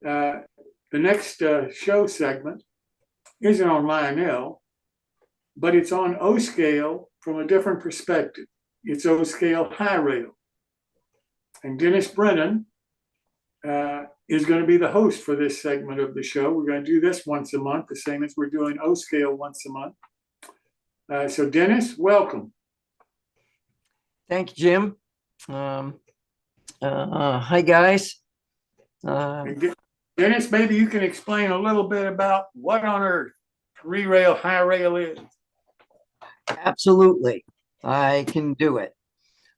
Uh, the next show segment isn't on Lionel, but it's on O scale from a different perspective. It's O scale high rail. And Dennis Brennan is going to be the host for this segment of the show. We're going to do this once a month, the same as we're doing O scale once a month. So, Dennis, welcome. Thank you, Jim. Hi, guys. Dennis, maybe you can explain a little bit about what on earth three-rail high rail is. Absolutely, I can do it.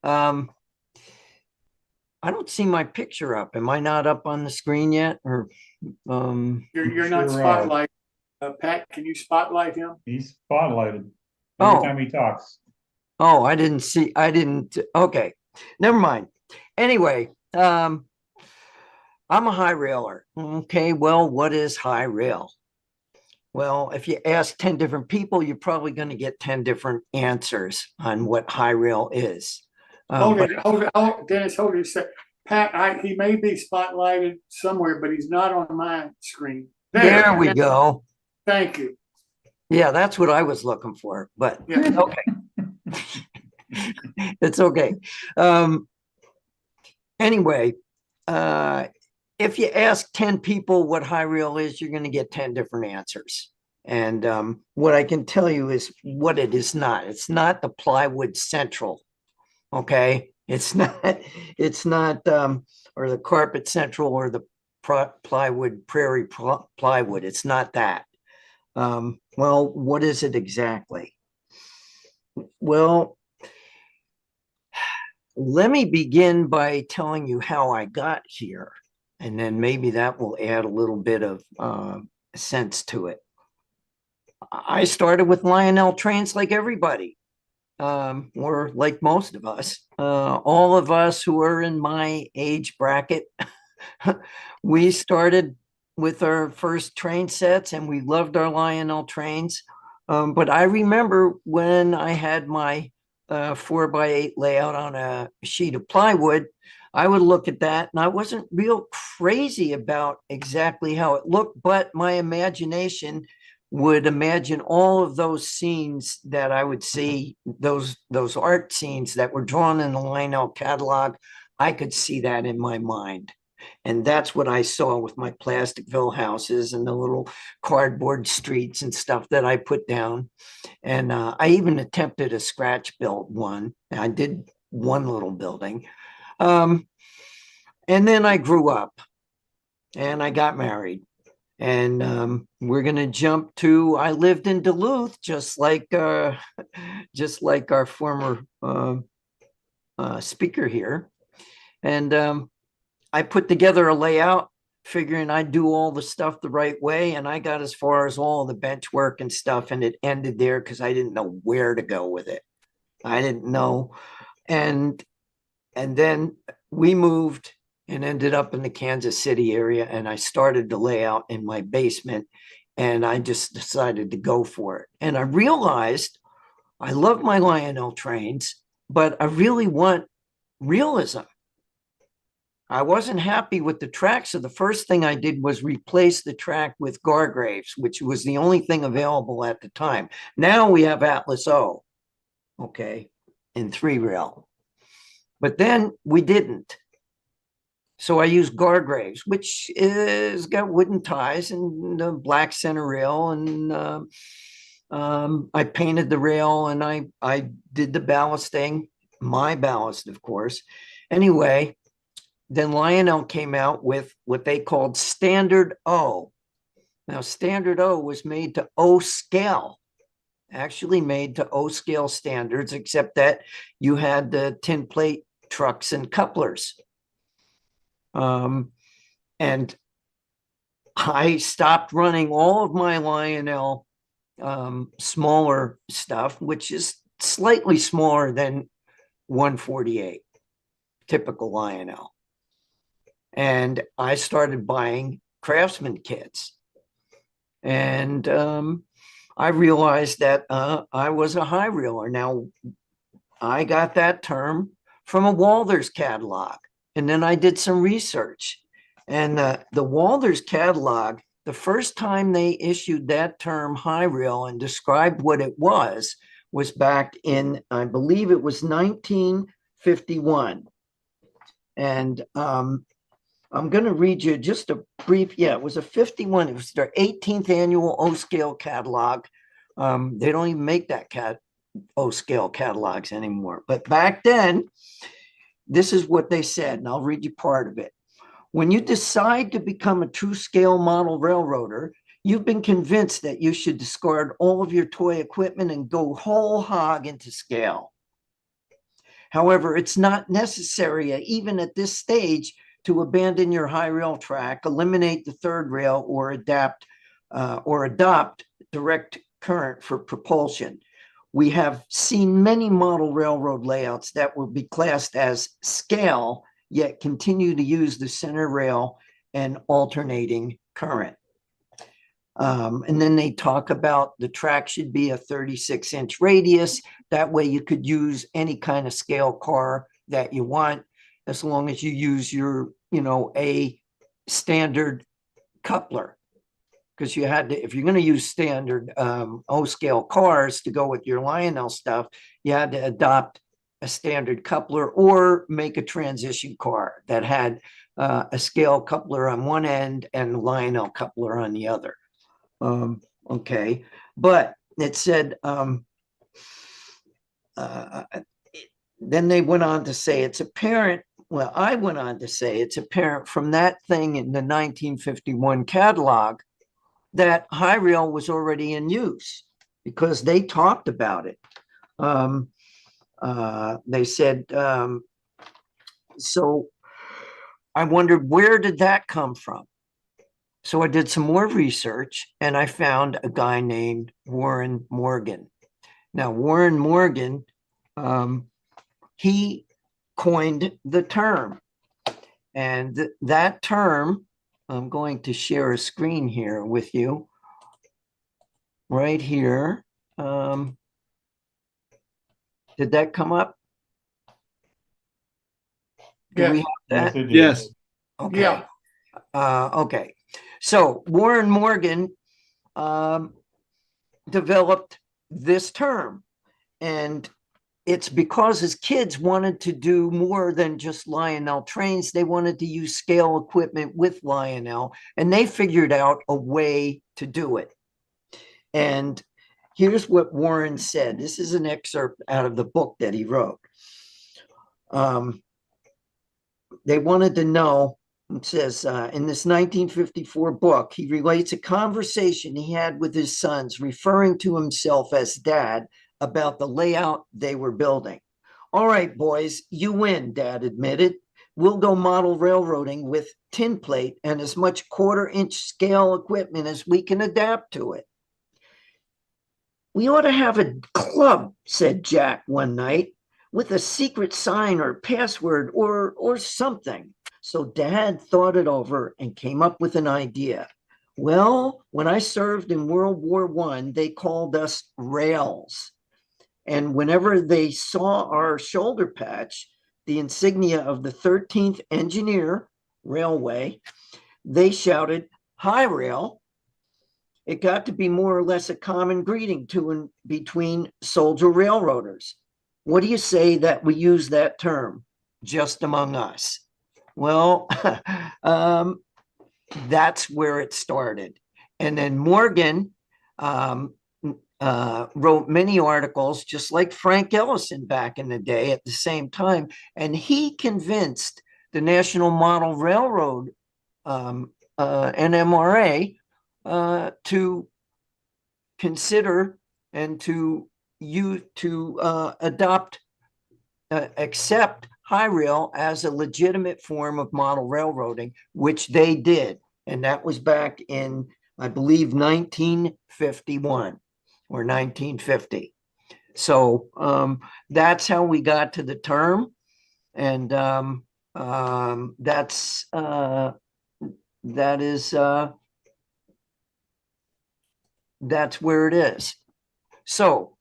I don't see my picture up. Am I not up on the screen yet? Or you're not spotlight. Pat, can you spotlight him? He's spotlighted every time he talks. Oh, I didn't see. Okay, never mind. Anyway, I'm a high railer. Okay, well, what is high rail? Well, if you ask 10 different people, you're probably going to get 10 different answers on what high rail is. Hold it, Dennis, hold it a sec. Pat, he may be spotlighted somewhere, but he's not on my screen. There we go. Thank you. Yeah, that's what I was looking for, but yeah. Okay. It's okay. Anyway, if you ask 10 people what high rail is, you're going to get 10 different answers. And what I can tell you is what it is not. It's not the Plywood Central. Okay. It's not, or the Carpet Central or the Plywood Prairie Plywood. It's not that. Well, what is it exactly? Well, let me begin by telling you how I got here, and then maybe that will add a little bit of sense to it. I started with Lionel trains like everybody, or like most of us. All of us who are in my age bracket, we started with our first train sets and we loved our Lionel trains. But I remember when I had my 4x8 layout on a sheet of plywood, I would look at that and I wasn't real crazy about exactly how it looked, but my imagination would imagine all of those scenes that I would see, those art scenes that were drawn in the Lionel catalog. I could see that in my mind. And that's what I saw with my Plasticville houses and the little cardboard streets and stuff that I put down. And I even attempted a scratch build one. I did one little building. And then I grew up and I got married. And we're going to jump to, I lived in Duluth, just like our former speaker here. And I put together a layout figuring I'd do all the stuff the right way. And I got as far as all the bench work and stuff. And it ended there because I didn't know where to go with it. I didn't know. And then we moved and ended up in the Kansas City area. And I started to lay out in my basement. And I just decided to go for it. And I realized I love my Lionel trains, but I really want realism. I wasn't happy with the track, so the first thing I did was replace the track with Gargraves, which was the only thing available at the time. Now we have Atlas O, okay, in 3-rail. But then we didn't. So I used Gargraves, which is got wooden ties and a black center rail, and I painted the rail and I did the ballasting, my ballast, of course. Anyway, then Lionel came out with what they called Standard O. Now, Standard O was made to O scale, actually made to O scale standards, except that you had the tin plate trucks and couplers. And I stopped running all of my Lionel smaller stuff, which is slightly smaller than 148, typical Lionel. And I started buying Craftsman kits. And I realized that I was a high reeler. Now, I got that term from a Walthers catalog. And then I did some research. And the Walters catalog, the first time they issued that term high rail and described what it was back in, I believe it was 1951. And I'm going to read you just a brief, it was a 51. It was their 18th annual O-scale catalog. They don't even make that O-scale catalogs anymore. But back then, this is what they said, and I'll read you part of it. When you decide to become a true scale model railroader, you've been convinced that you should discard all of your toy equipment and go whole hog into scale. However, it's not necessary, even at this stage, to abandon your high rail track, eliminate the third rail, or adopt direct current for propulsion. We have seen many model railroad layouts that will be classed as scale, yet continue to use the center rail and alternating current. And then they talk about the track should be a 36-inch radius. That way you could use any kind of scale car that you want, as long as you use your, a standard coupler. Because you had to, if you're going to use standard O-scale cars to go with your Lionel stuff, you had to adopt a standard coupler or make a transition car that had a scale coupler on one end and Lionel coupler on the other. Okay, but it said, then they went on to say it's apparent. Well, I went on to say it's apparent from that thing in the 1951 catalog that high rail was already in use because they talked about it. They said, so I wondered, where did that come from? So I did some more research and I found a guy named Warren Morgan. Now, Warren Morgan, he coined the term. And that term, I'm going to share a screen here with you. Right here. Did that come up? Do we have that? Yes. Okay. Yeah. Okay. So Warren Morgan developed this term, and it's because his kids wanted to do more than just Lionel trains. They wanted to use scale equipment with Lionel, and they figured out a way to do it. And here's what Warren said. This is an excerpt out of the book that he wrote. They wanted to know, it says, in this 1954 book, he relates a conversation he had with his sons, referring to himself as Dad, about the layout they were building. All right, boys, you win, Dad admitted. We'll go model railroading with tin plate and as much quarter-inch scale equipment as we can adapt to it. We ought to have a club, said Jack one night, with a secret sign or password or something. So Dad thought it over and came up with an idea. Well, when I served in World War I, they called us rails. And whenever they saw our shoulder patch, the insignia of the 13th Engineer Railway, they shouted, "Hi, rail." It got to be more or less a common greeting to and between soldier railroaders. What do you say that we use that term just among us? Well, that's where it started. And then Morgan wrote many articles, just like Frank Ellison back in the day at the same time. And he convinced the National Model Railroad, NMRA, to consider and to accept high rail as a legitimate form of model railroading, which they did. And that was back in, I believe, 1951 or 1950. So that's how we got to the term. And that's where it is. So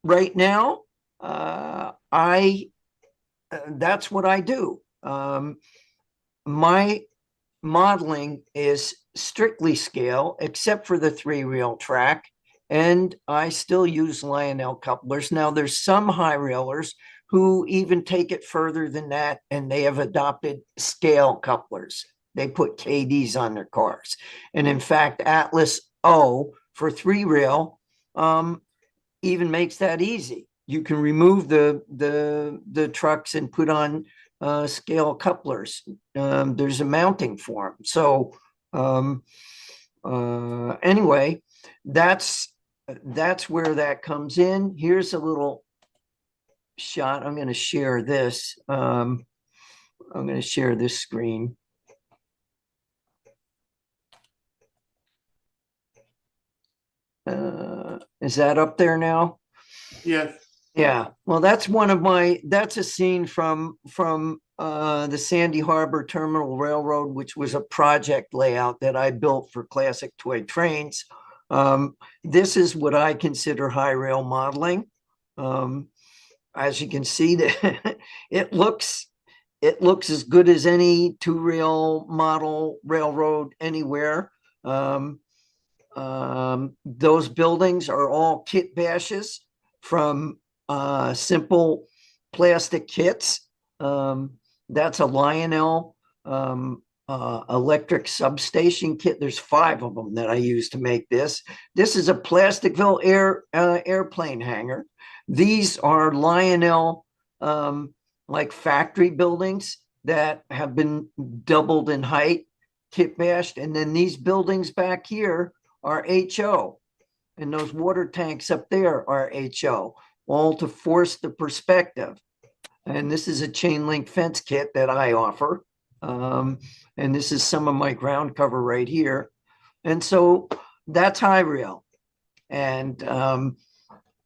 right now, that's what I do. my modeling is strictly scale, except for the 3-rail track. And I still use Lionel couplers. Now, there's some high railers who even take it further than that, and they have adopted scale couplers. They put KDs on their cars. And in fact, Atlas O for 3-rail even makes that easy. You can remove the trucks and put on scale couplers. There's a mounting for them. So anyway, that's where that comes in. Here's a little shot. I'm going to share this. I'm going to share this screen. Is that up there now? Yes. Yeah. Well, that's that's a scene from the Sandy Harbor Terminal Railroad, which was a project layout that I built for Classic Toy Trains. This is what I consider high rail modeling. As you can see, that it looks as good as any 2-rail model railroad anywhere. Those buildings are all kit bashes from simple plastic kits. That's a Lionel electric substation kit. There's 5 of them that I use to make this. This is a Plasticville airplane hangar. These are Lionel like factory buildings that have been doubled in height, kit bashed. And then these buildings back here are HO. And those water tanks up there are HO, all to force the perspective. And this is a chain link fence kit that I offer. And this is some of my ground cover right here. And so that's high rail. And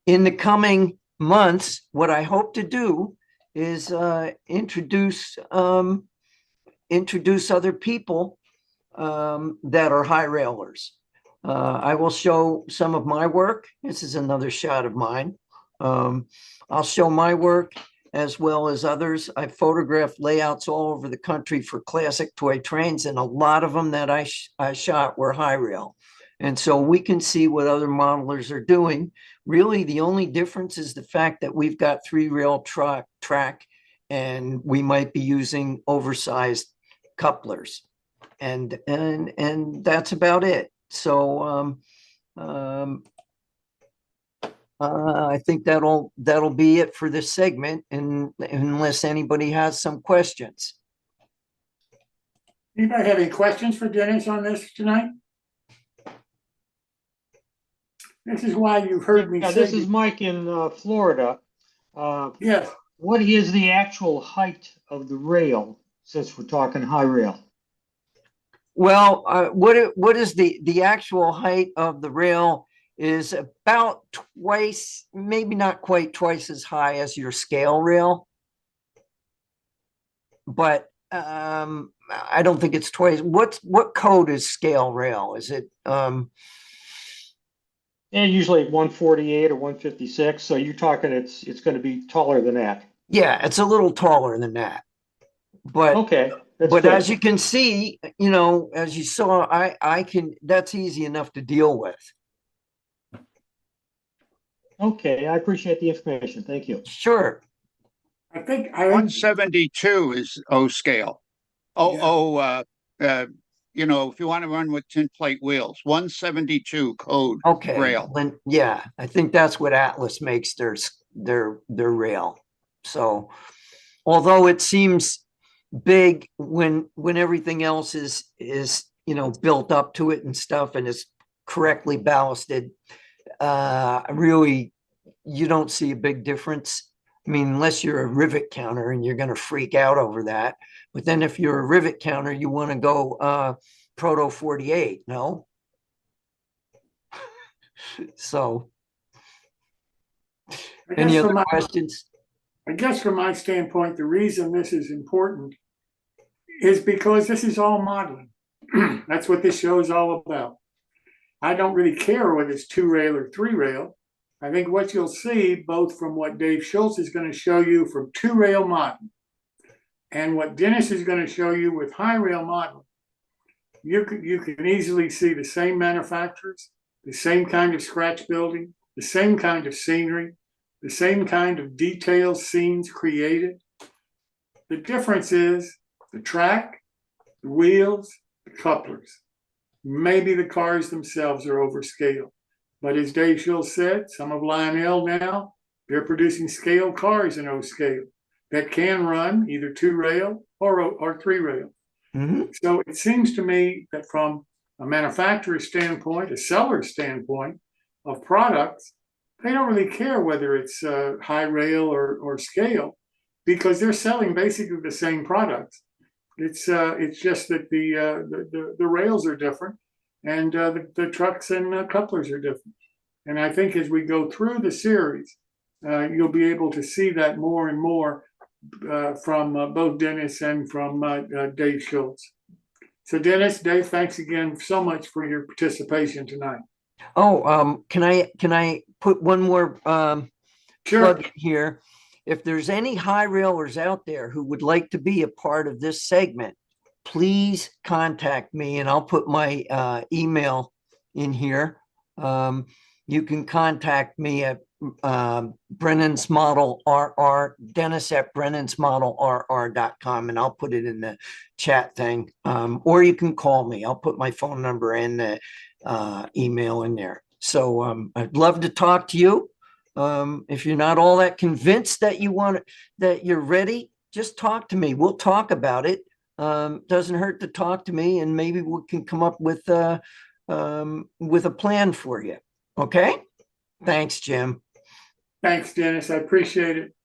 in the coming months, what I hope to do is introduce other people that are high railers. I will show some of my work. This is another shot of mine. I'll show my work as well as others. I photographed layouts all over the country for Classic Toy Trains, and a lot of them that I shot were high rail. And so we can see what other modelers are doing. Really, the only difference is the fact that we've got 3-rail track, and we might be using oversized couplers. And that's about it. So I think that'll be it for this segment, and unless anybody has some questions. Anybody have any questions for Dennis on this tonight? This is why you've heard me say. This is Mike in Florida. Yes. What is the actual height of the rail, since we're talking high rail? Well, what is the actual height of the rail is about twice, maybe not quite twice as high as your scale rail, but I don't think it's twice. What code is scale rail? Is it Yeah, usually 148 or 156. So you're talking it's going to be taller than that. Yeah, it's a little taller than that. But okay. But good. as you can see, as you saw, that's easy enough to deal with. Okay, I appreciate the information. Thank you. Sure. I think 172 is O scale. If you want to run with tin plate wheels, 172 code rail. Then, yeah, I think that's what Atlas makes their rail. So, although it seems big when everything else is built up to it and stuff and is correctly ballasted, really you don't see a big difference. I mean, unless you're a rivet counter and you're going to freak out over that. But then if you're a rivet counter, you want to go Proto 48, no? So any other questions? I guess from my standpoint, the reason this is important is because this is all modeling. That's what this show is all about. I don't really care whether it's 2-rail or 3-rail. I think what you'll see, both from what Dave Schultz is going to show you from 2-rail modeling, And what Dennis is going to show you with high rail modeling, you can easily see the same manufacturers, the same kind of scratch building, the same kind of scenery, the same kind of detailed scenes created. The difference is the track, the wheels, the couplers. Maybe the cars themselves are overscaled. But as Dave Schultz said, some of Lionel now, they're producing scale cars in O-scale that can run either 2-rail or 3-rail. Mhm. So it seems to me that from a manufacturer's standpoint, a seller's standpoint of products, they don't really care whether it's high rail or scale, because they're selling basically the same products. It's just that the rails are different, and the trucks and couplers are different. And I think as we go through the series, you'll be able to see that more and more from both Dennis and from Dave Schultz. So Dennis, Dave, thanks again so much for your participation tonight. Oh, can I put one more Sure. plug in here? If there's any high railers out there who would like to be a part of this segment, please contact me, and I'll put my email in here. You can contact me at Brennan's Model RR, Dennis at Brennan'sModelRR.com, and I'll put it in the chat thing. Or you can call me. I'll put my phone number and the email in there. So I'd love to talk to you. If you're not all that convinced that that you're ready, just talk to me. We'll talk about it. Doesn't hurt to talk to me, and maybe we can come up with a plan for you. Okay. Thanks, Jim. Thanks, Dennis. I appreciate it.